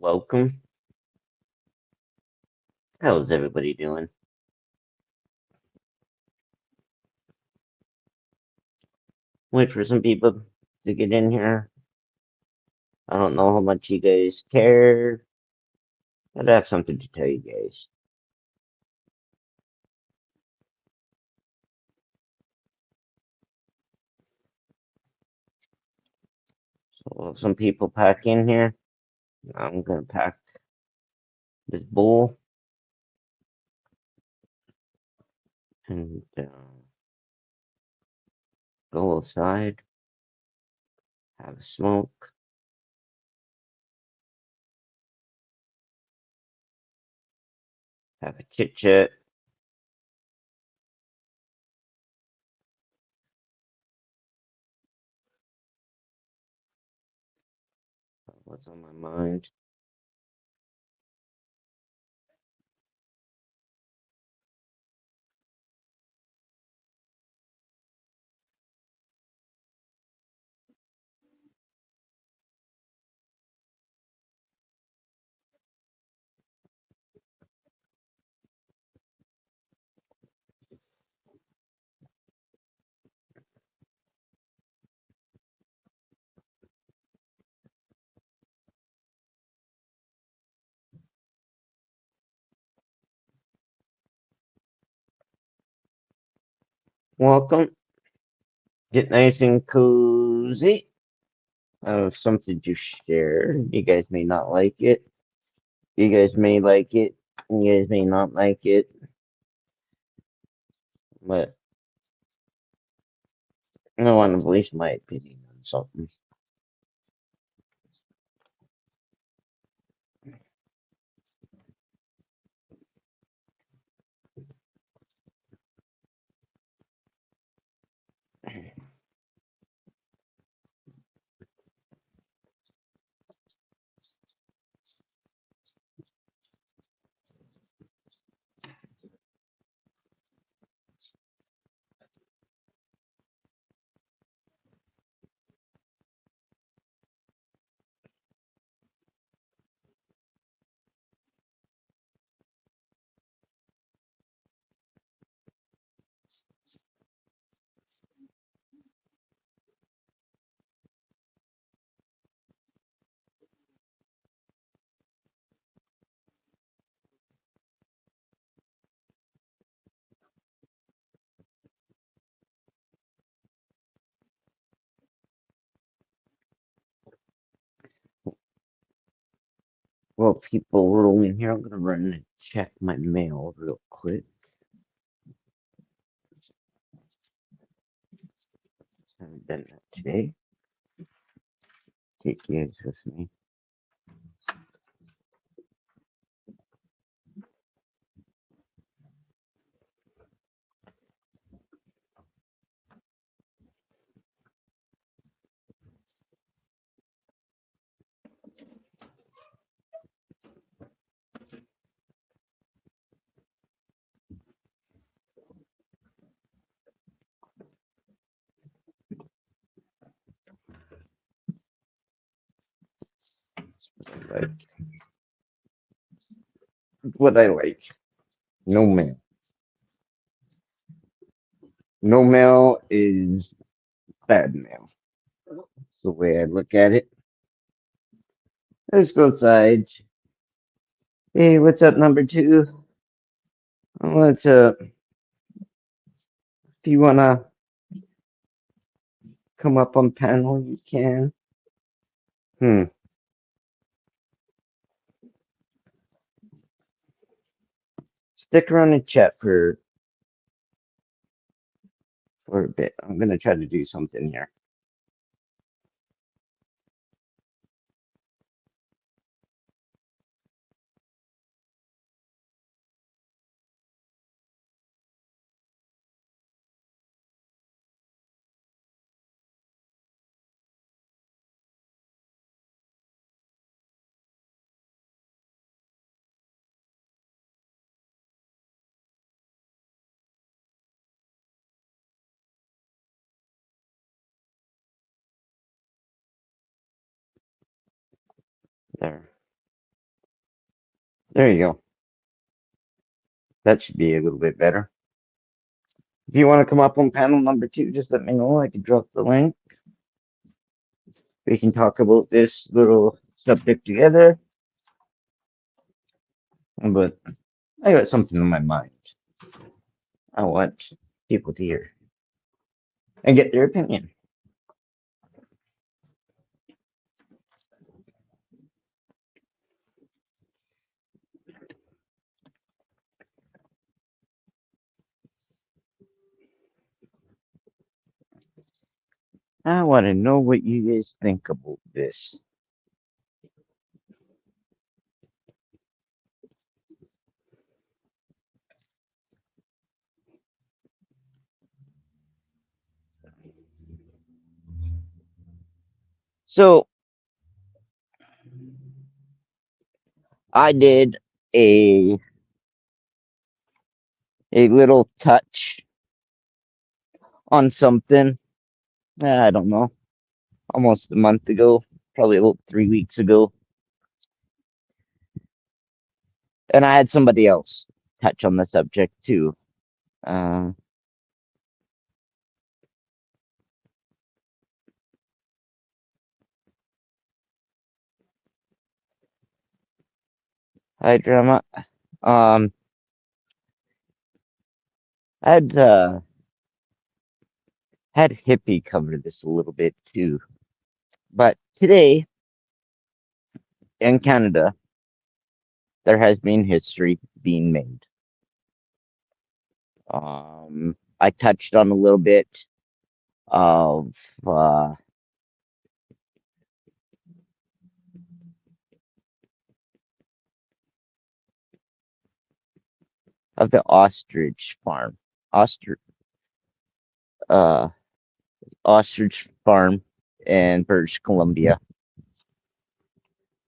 Welcome. How's everybody doing? Wait for some people to get in here. I don't know how much you guys care, but I have something to tell you guys. So some people pack in here. I'm gonna pack this bowl and go outside, have a smoke, have a chit chat. What's on my mind? Welcome. Get nice and cozy. I have something to share. You guys may not like it. You guys may like it. You guys may not like it. But I want to voice my opinion on something. Well, people rolling here, I'm gonna run and check my mail real quick. Haven't done that today. Take you guys with me. Like what I like. No mail. No mail is bad mail. That's the way I look at it. There's both sides. Hey, what's up, number two? What's up? If you wanna come up on panel, you can. Hmm. Stick around and chat for a bit. I'm gonna try to do something here. There. There you go. That should be a little bit better. If you want to come up on panel number two, just let me know. I can drop the link. We can talk about this little subject together. But I got something in my mind. I want people to hear and get their opinion. I want to know what you guys think about this. So I did a a little touch on something. I don't know, almost a month ago, probably about 3 weeks ago, and I had somebody else touch on the subject too. Uh, Hi, drama. Um, I had Hippie cover this a little bit too, but today in Canada there has been history being made. I touched on a little bit of uh, the ostrich farm, ostrich uh, ostrich farm in British Columbia.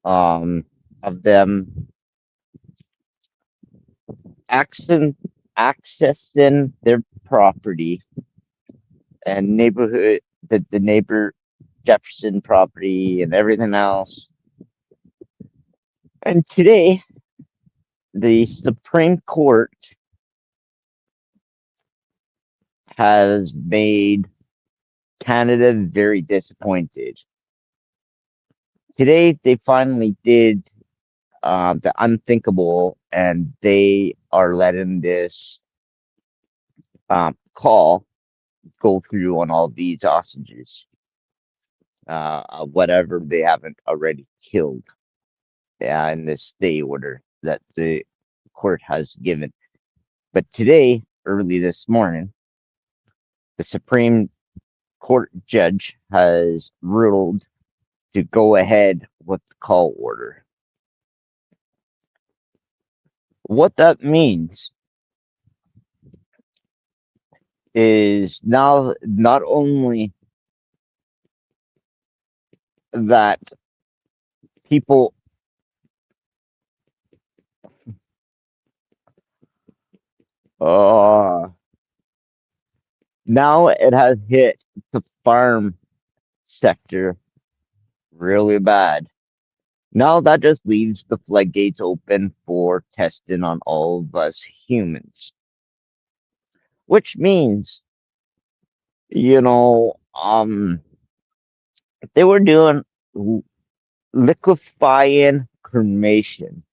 Um, of them accessing accessing their property and neighborhood, the neighbor Jefferson property and everything else. And today, the Supreme Court has made Canada very disappointed. Today, they finally did the unthinkable, and they are letting this call go through on all these hostages, whatever they haven't already killed, in this stay order that the court has given. But today, early this morning, the Supreme Court judge has ruled to go ahead with the call order. What that means is now not only that people uh now it has hit the farm sector really bad. Now that just leaves the floodgates open for testing on all of us humans, which means, you know, they were doing liquefying cremation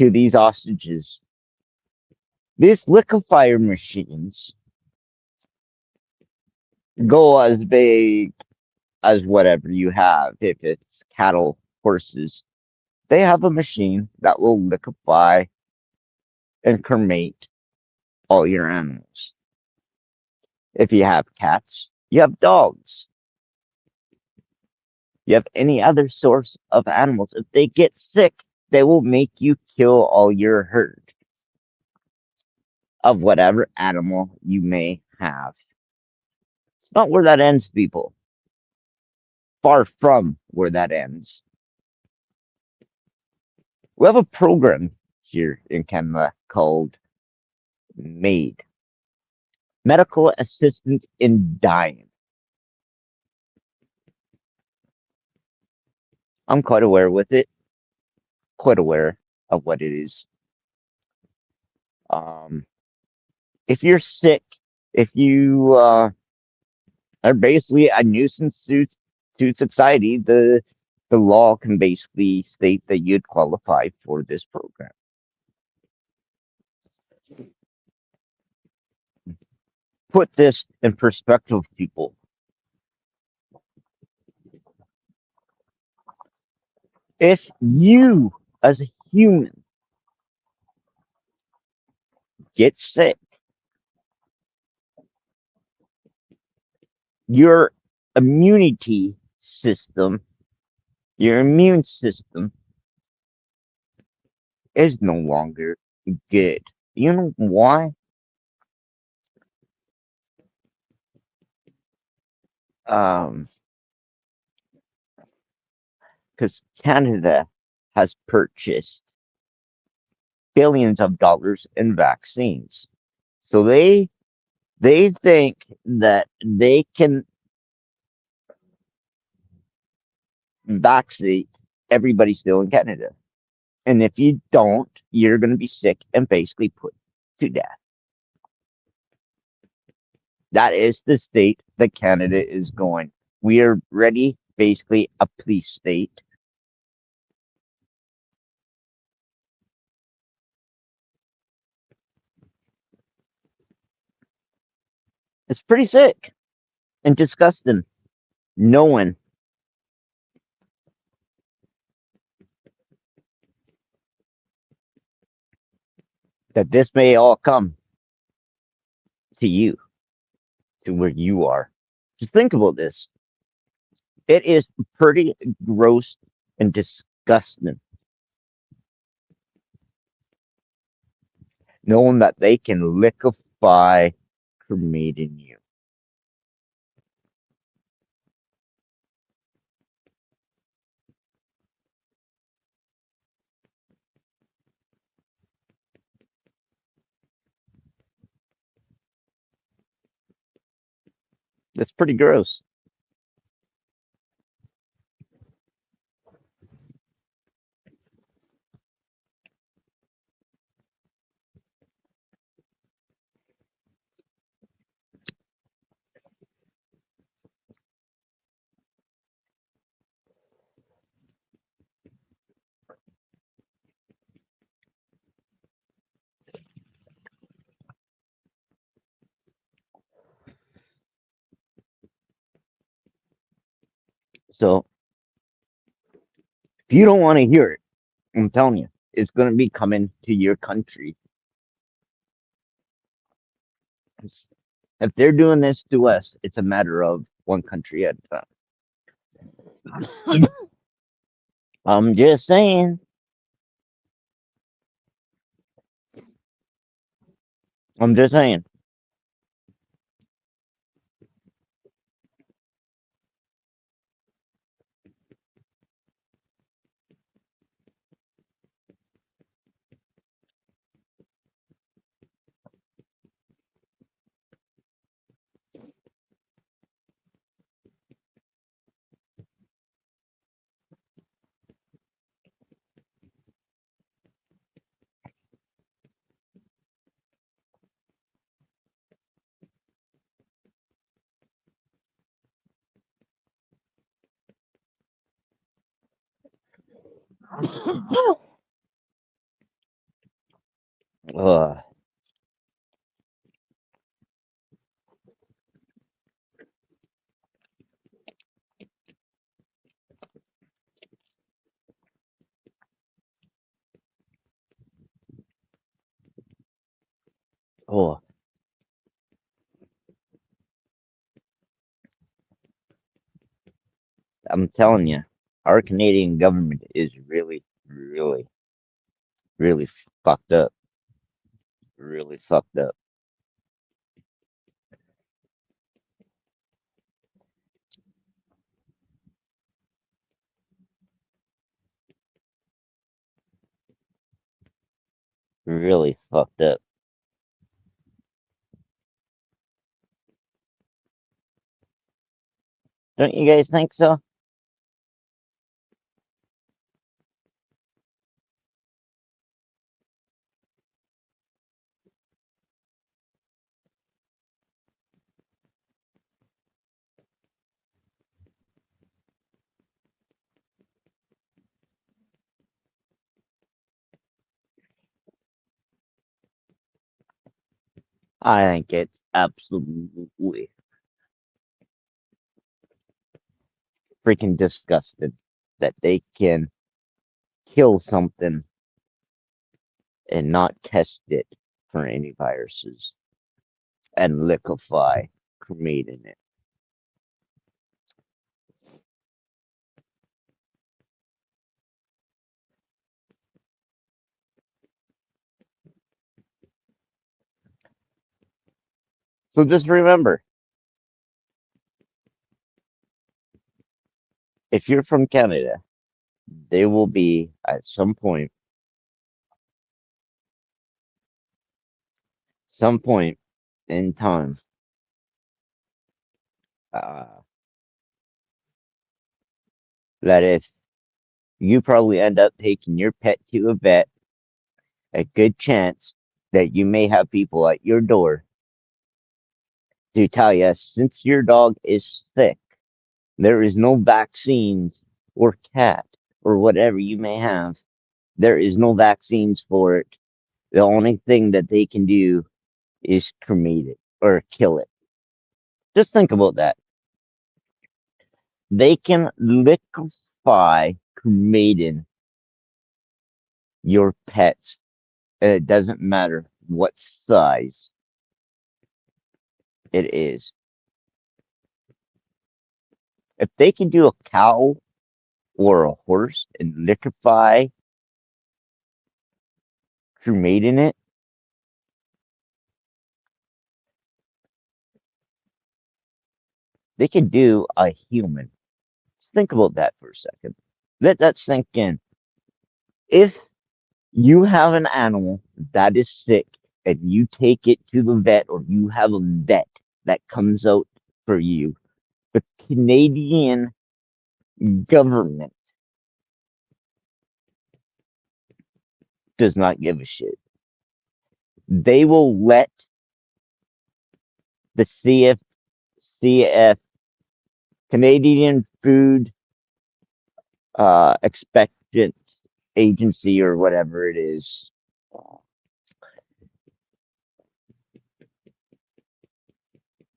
to these hostages. These liquefier machines go as big as whatever you have. If it's cattle, horses, they have a machine that will liquefy and cremate all your animals. If you have cats, you have dogs, you have any other source of animals. If they get sick, they will make you kill all your herd of whatever animal you may have. It's not where that ends, people. Far from where that ends. We have a program here in Canada called MAID, Medical Assistance in Dying. I'm quite aware with it, quite aware of what it is. Um, if you're sick, if you are basically a nuisance to society, the law can basically state that you'd qualify for this program. Put this in perspective, people. If you, as a human, get sick, your immunity system, your immune system is no longer good. You know why? Um, because Canada has purchased billions of dollars in vaccines. So they think that they can vaccinate everybody still in Canada. And if you don't, you're going to be sick and basically put to death. That is the state that Canada is going. We are ready, basically a police state. It's pretty sick and disgusting knowing that this may all come to you, to where you are. Just think about this. It is pretty gross and disgusting knowing that they can liquefy cremating you. That's pretty gross. So if you don't want to hear it, I'm telling you, it's going to be coming to your country. If they're doing this to us, it's a matter of one country at a time. I'm just saying. I'm just saying. uh, oh, I'm telling you, our Canadian government is really, really, really fucked up. Really fucked up. Really fucked up. Don't you guys think so? I think it's absolutely freaking disgusting that they can kill something and not test it for any viruses and liquefy cremating it. So just remember, if you're from Canada, there will be at some point in time, uh, that if you probably end up taking your pet to a vet, a good chance that you may have people at your door to tell you, since your dog is sick, there is no vaccines or cat or whatever you may have. There is no vaccines for it. The only thing that they can do is cremate it or kill it. Just think about that. They can liquefy cremating your pets. And it doesn't matter what size it is. If they can do a cow or a horse and liquefy cremating it, they can do a human. Just think about that for a second. Let that sink in. If you have an animal that is sick and you take it to the vet or you have a vet that comes out for you, the Canadian government does not give a shit. They will let the CF Canadian Food Expectant Agency or whatever it is.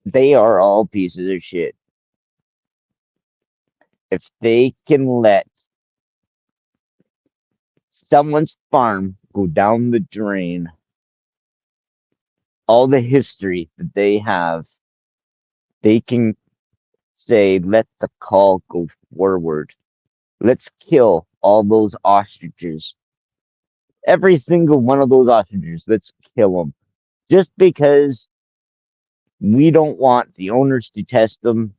They are all pieces of shit. If they can let someone's farm go down the drain, all the history that they have, they can say, let the call go forward. Let's kill all those ostriches. Every single one of those ostriches, let's kill them. Just because we don't want the owners to test them,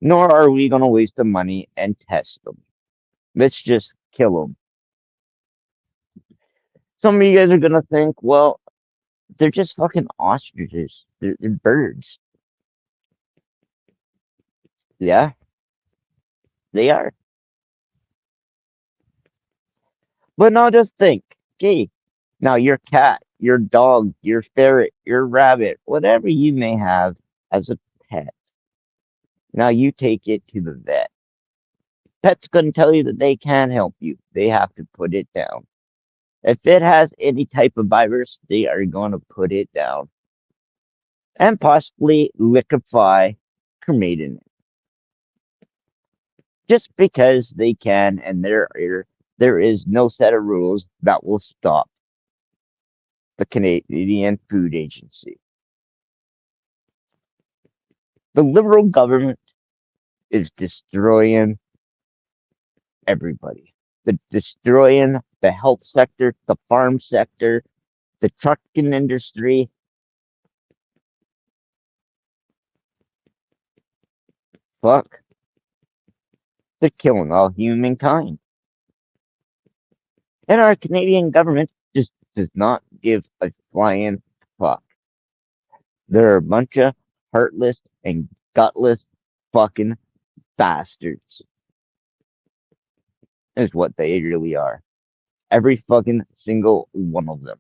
nor are we going to waste the money and test them. Let's just kill them. Some of you guys are going to think, well, they're just fucking ostriches. They're birds. Yeah, they are. But now just think, okay, now your cat, your dog, your ferret, your rabbit, whatever you may have as a pet, now you take it to the vet. Pet's going to tell you that they can't help you. They have to put it down. If it has any type of virus, they are going to put it down and possibly liquefy cremating it. Just because they can, and there is no set of rules that will stop the Canadian Food Agency. The Liberal government is destroying everybody. They're destroying the health sector, the farm sector, the trucking industry. Fuck. They're killing all humankind. And our Canadian government just does not give a flying fuck. They're a bunch of heartless and gutless fucking bastards, is what they really are. Every fucking single one of them.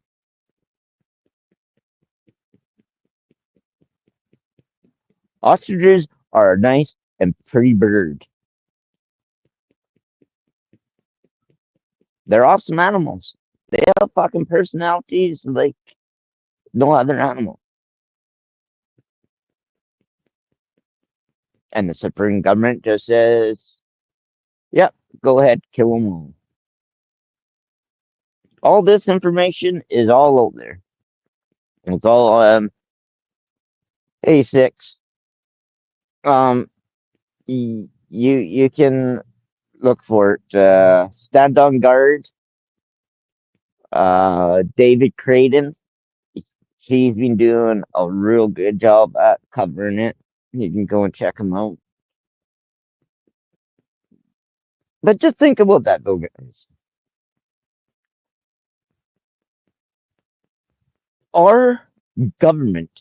Ostriches are a nice and pretty bird. They're awesome animals. They have fucking personalities like no other animal. And the supreme government just says, "Yep, go ahead, kill them all." All this information is all out there. It's all A6. Um, you can look for it. Stand on Guard. David Creighton. He's been doing a real good job at covering it. You can go and check him out. But just think about that, though, guys. Our government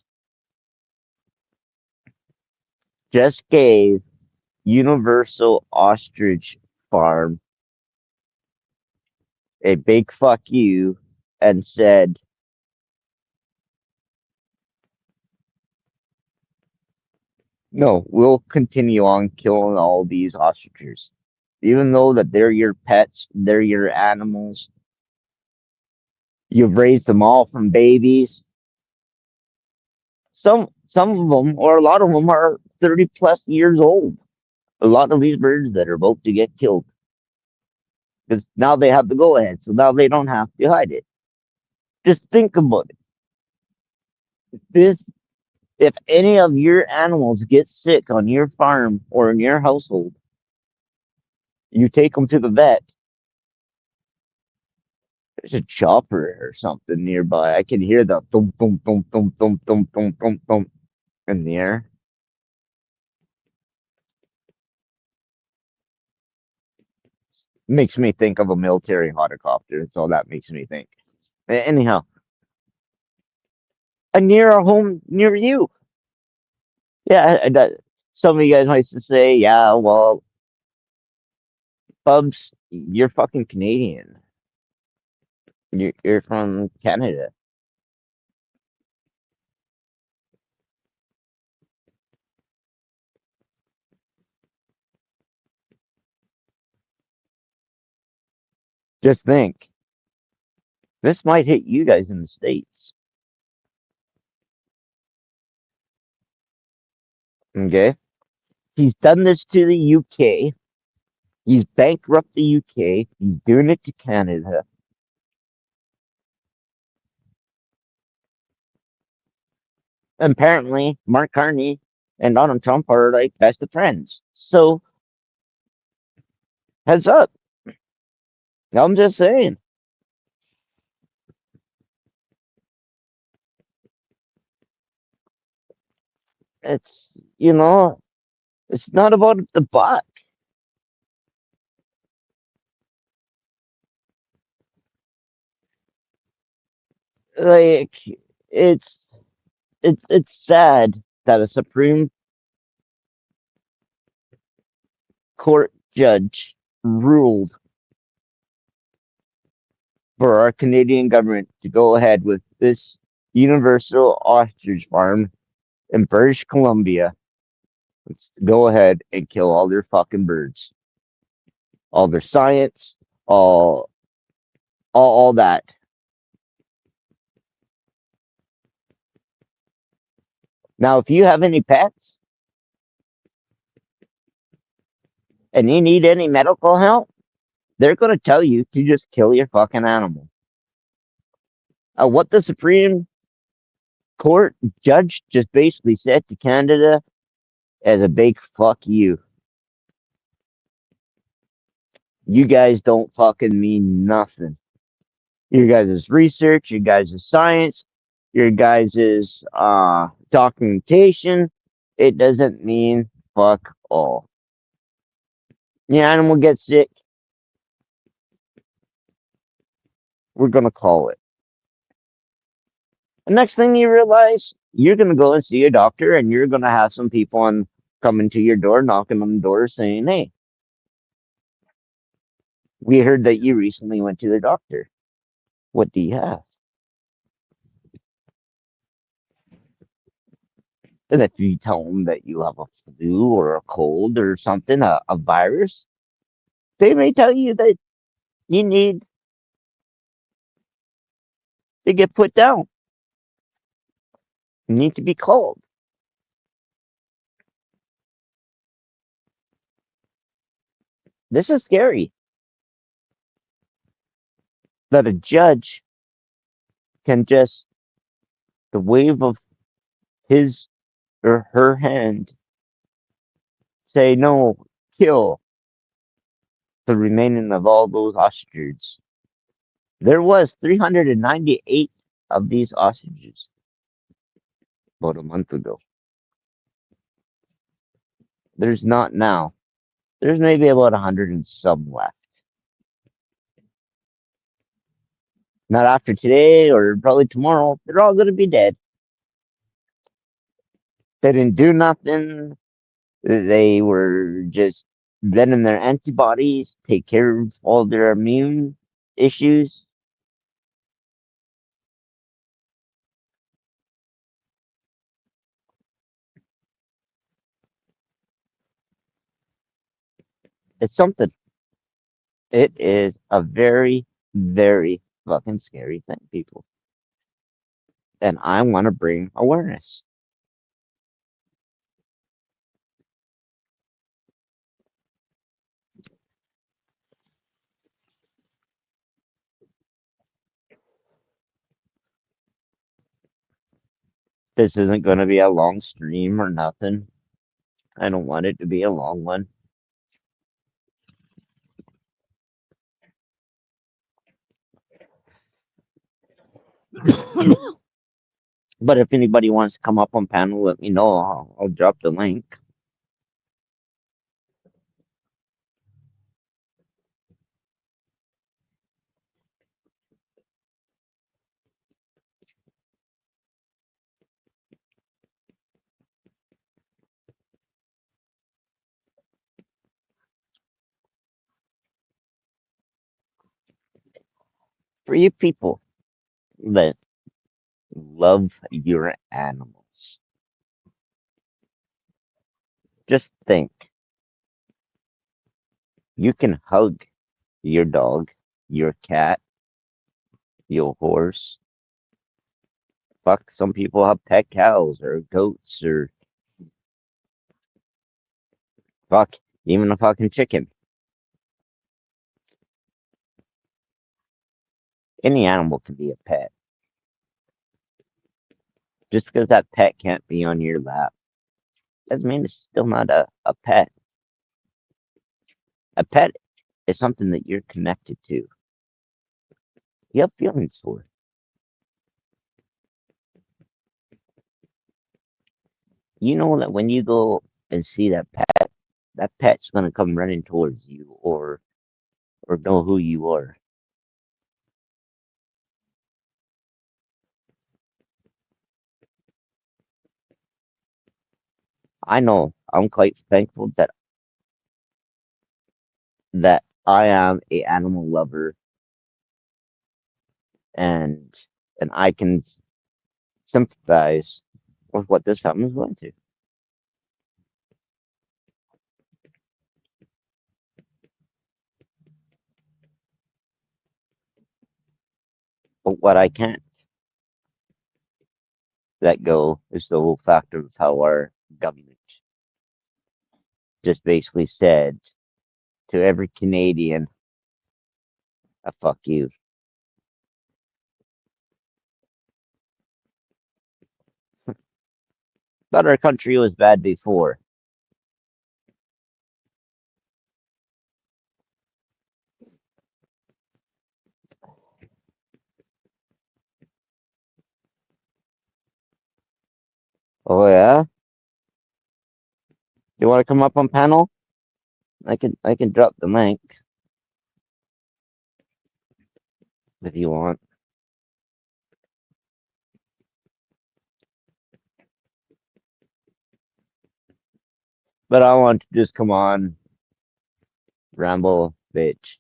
just gave Universal Ostrich Farm a big fuck you and said, no, we'll continue on killing all these ostriches. Even though that they're your pets, they're your animals, you've raised them all from babies. Some of them, or a lot of them, are 30 plus years old. A lot of these birds that are about to get killed because now they have the go ahead, so now they don't have to hide it. Just think about it. This, if any of your animals get sick on your farm or in your household, you take them to the vet. There's a chopper or something nearby. I can hear the thump thump thump thump thump thump thump thump thump in the air. Makes me think of a military helicopter. That's all that makes me think. Anyhow, a near a home near you. Yeah, some of you guys might say, yeah, well, Bubs, you're fucking Canadian. You're from Canada. Just think, this might hit you guys in the States. Okay? He's done this to the UK. He's bankrupt the UK. He's doing it to Canada. Apparently, Mark Carney and Donald Trump are like best of friends. So, heads up. I'm just saying. It's, you know, it's not about the buck. Like, it's it's sad that a Supreme Court judge ruled for our Canadian government to go ahead with this Universal Ostrich Farm in British Columbia. Let's go ahead and kill all their fucking birds, all their science, all all that. Now, if you have any pets and you need any medical help, they're going to tell you to just kill your fucking animal. What the Supreme Court judge just basically said to Canada as a big fuck you. You guys don't fucking mean nothing. Your guys' research, your guys' science, your guys' documentation, it doesn't mean fuck all. The animal gets sick, we're gonna call it. The next thing you realize, you're gonna go and see a doctor, and you're gonna have some people on coming to your door, knocking on the door, saying, "Hey, we heard that you recently went to the doctor. What do you have?" And if you tell them that you have a flu or a cold or something, a virus, they may tell you that you need to get put down. You need to be called. This is scary that a judge can just, the wave of his or her hand, say, no, kill the remaining of all those hostages. There was 398 of these hostages about a month ago. There's not now. There's maybe about 100 and some left. Not after today or probably tomorrow. They're all going to be dead. They didn't do nothing. They were just letting their antibodies take care of all their immune issues. It's something. It is a very, very fucking scary thing, people. And I want to bring awareness. This isn't going to be a long stream or nothing. I don't want it to be a long one. But if anybody wants to come up on panel, let me know. I'll drop the link. For you people that love your animals, just think you can hug your dog, your cat, your horse. Fuck, some people have pet cows or goats or fuck, even a fucking chicken. Any animal can be a pet. Just because that pet can't be on your lap doesn't mean it's still not a pet. A pet is something that you're connected to. You have feelings for. You know that when you go and see that pet's gonna come running towards you or know who you are. I know I'm quite thankful that I am a animal lover and and I can sympathize with what this family's going through. But what I can't let go is the whole factor of how our government just basically said to every Canadian, a fuck you. Thought our country was bad before. Oh yeah? You wanna come up on panel? I can drop the link if you want. But I want to just come on, ramble, bitch,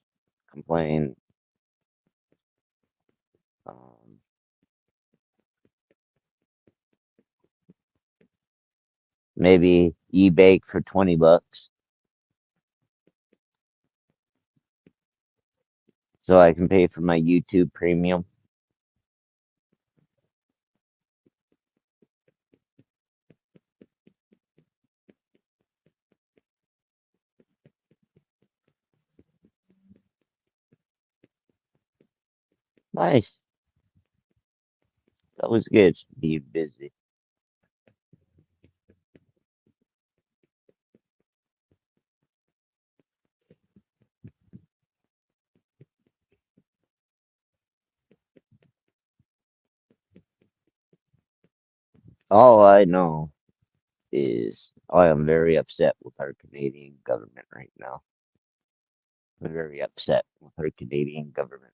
complain. Um, maybe e-bake for $20 so I can pay for my YouTube premium. Nice. That was good. Be busy. All I know is I am very upset with our Canadian government right now. I'm very upset with our Canadian government.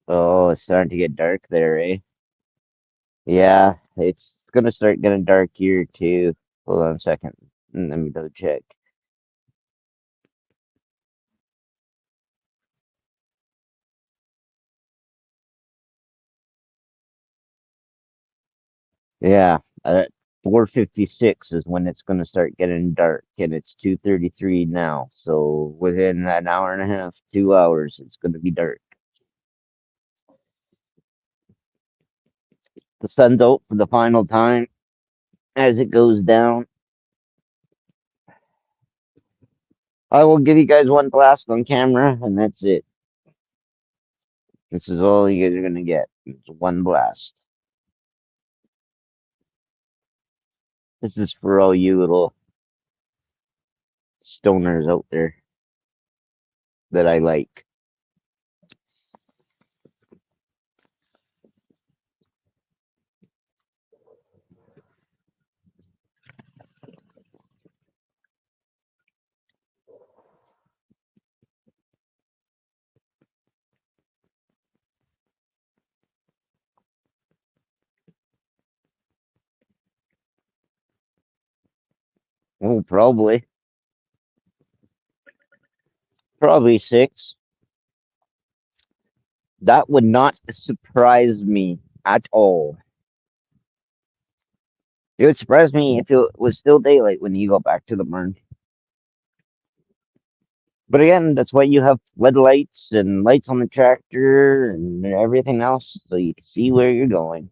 Oh, it's starting to get dark there, eh? Yeah, it's gonna start getting dark here too. Hold on a second. Let me double check. Yeah, 4:56 is when it's gonna start getting dark, and it's 2:33 now. So within an hour and a half, 2 hours, it's gonna be dark. The sun's out for the final time as it goes down. I will give you guys one blast on camera, and that's it. This is all you guys are gonna get. It's one blast. This is for all you little stoners out there that I like. Oh, probably six. That would not surprise me at all. It would surprise me if it was still daylight when you go back to the barn. But again, that's why you have floodlights and lights on the tractor and everything else, so you can see where you're going.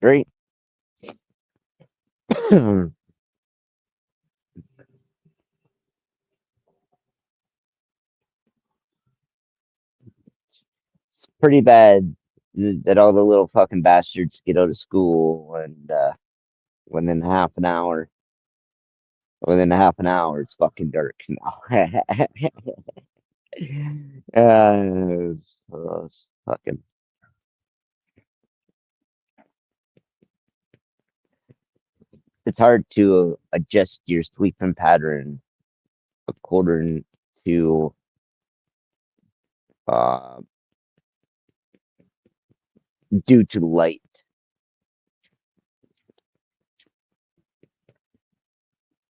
Right? Pretty bad that all the little fucking bastards get out of school and within half an hour, within half an hour, it's fucking dark now. It's fucking. It's hard to adjust your sleeping pattern according to uh due to light.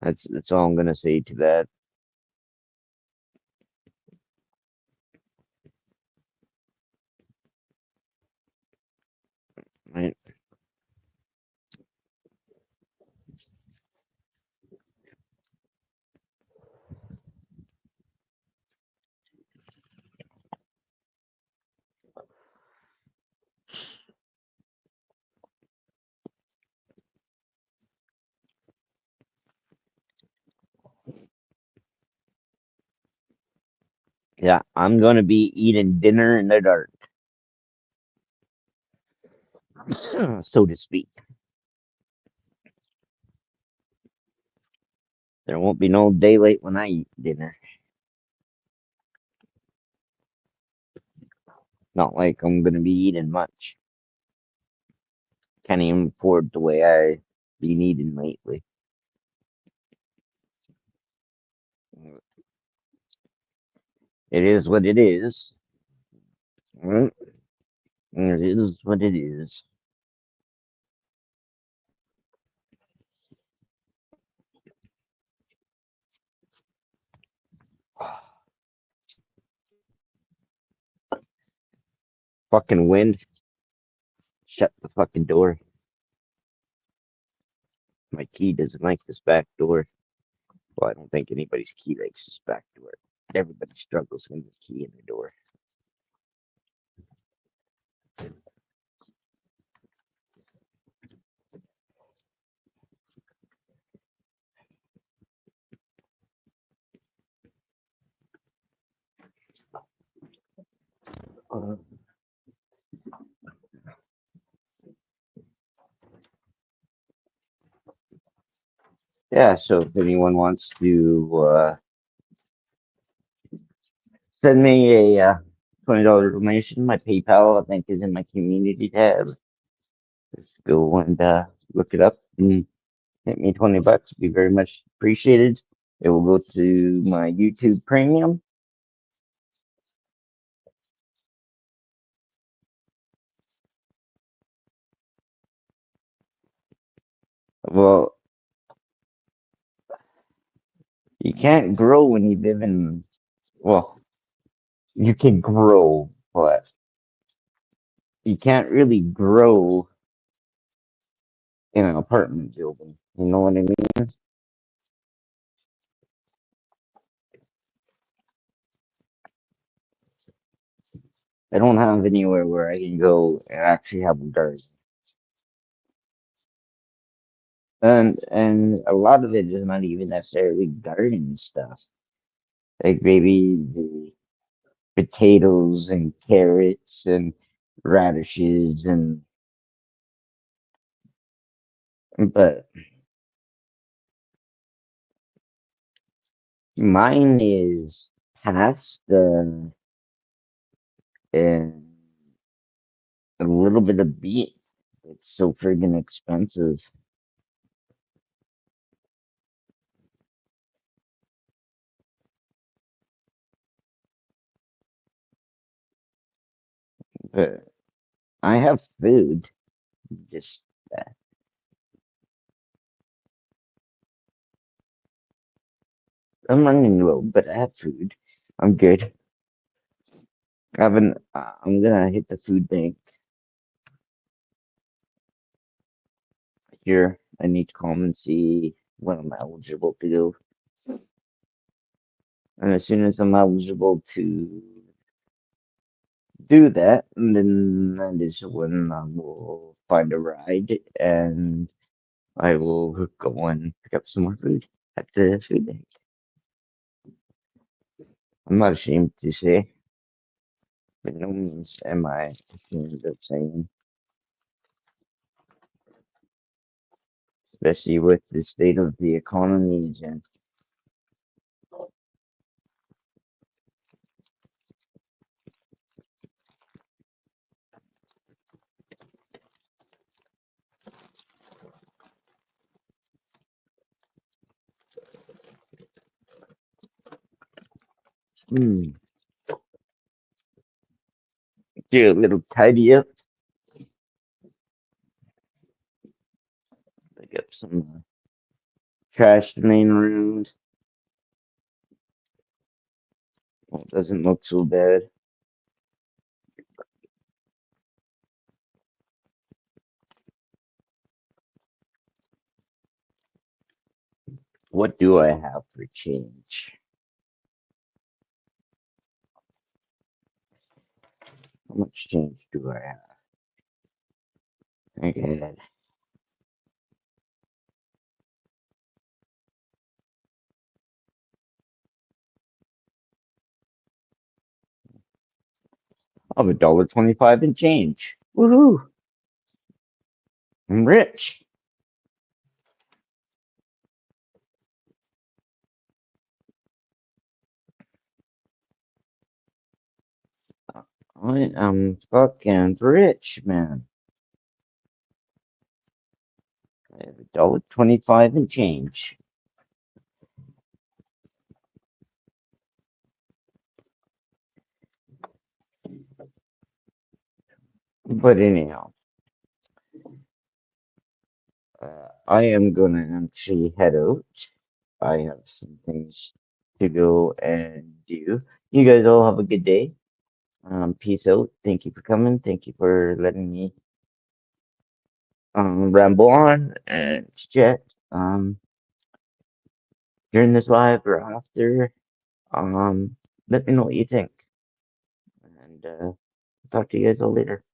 That's all I'm gonna say to that. Right? Yeah, I'm gonna be eating dinner in the dark, so to speak. There won't be no daylight when I eat dinner. Not like I'm gonna be eating much. Can't even afford the way I been eating lately. It is what it is. Mm, it is what it is. Fucking wind. Shut the fucking door. My key doesn't like this back door. Well, I don't think anybody's key likes this back door. Everybody struggles with the key in the door. Yeah, so if anyone wants to send me a $20 donation, my PayPal I think is in my community tab. Just go and look it up and hit me $20. Be very much appreciated. It will go to my YouTube Premium. Well, you can't grow when you live in. Well, you can grow, but you can't really grow in an apartment building. You know what I mean? I don't have anywhere where I can go and actually have a garden. And a lot of it is not even necessarily garden stuff. Like maybe the potatoes and carrots and radishes and but mine is pasta and a little bit of beef. It's so friggin' expensive. But I have food. Just I'm running low, but I have food. I'm good. I haven't. I'm gonna hit the food bank here. I need to call 'em and see when I'm eligible to go. And as soon as I'm eligible to do that, and then that is when I will find a ride and I will go and pick up some more food at the food bank. I'm not ashamed to say, by no means am I ashamed of saying, especially with the state of the economy and hmm, do a little tidy up, pick up some trash laying around. Well, it doesn't look so bad. What do I have for change? How much change do I have? Okay. I have $1.25 in change. Woohoo! I'm rich. I am fucking rich, man. I have $1.25 in change. But anyhow, I am gonna actually head out. I have some things to go and do. You guys all have a good day. Peace out. Thank you for coming. Thank you for letting me ramble on and chat during this live or after. Um, let me know what you think, and talk to you guys all later.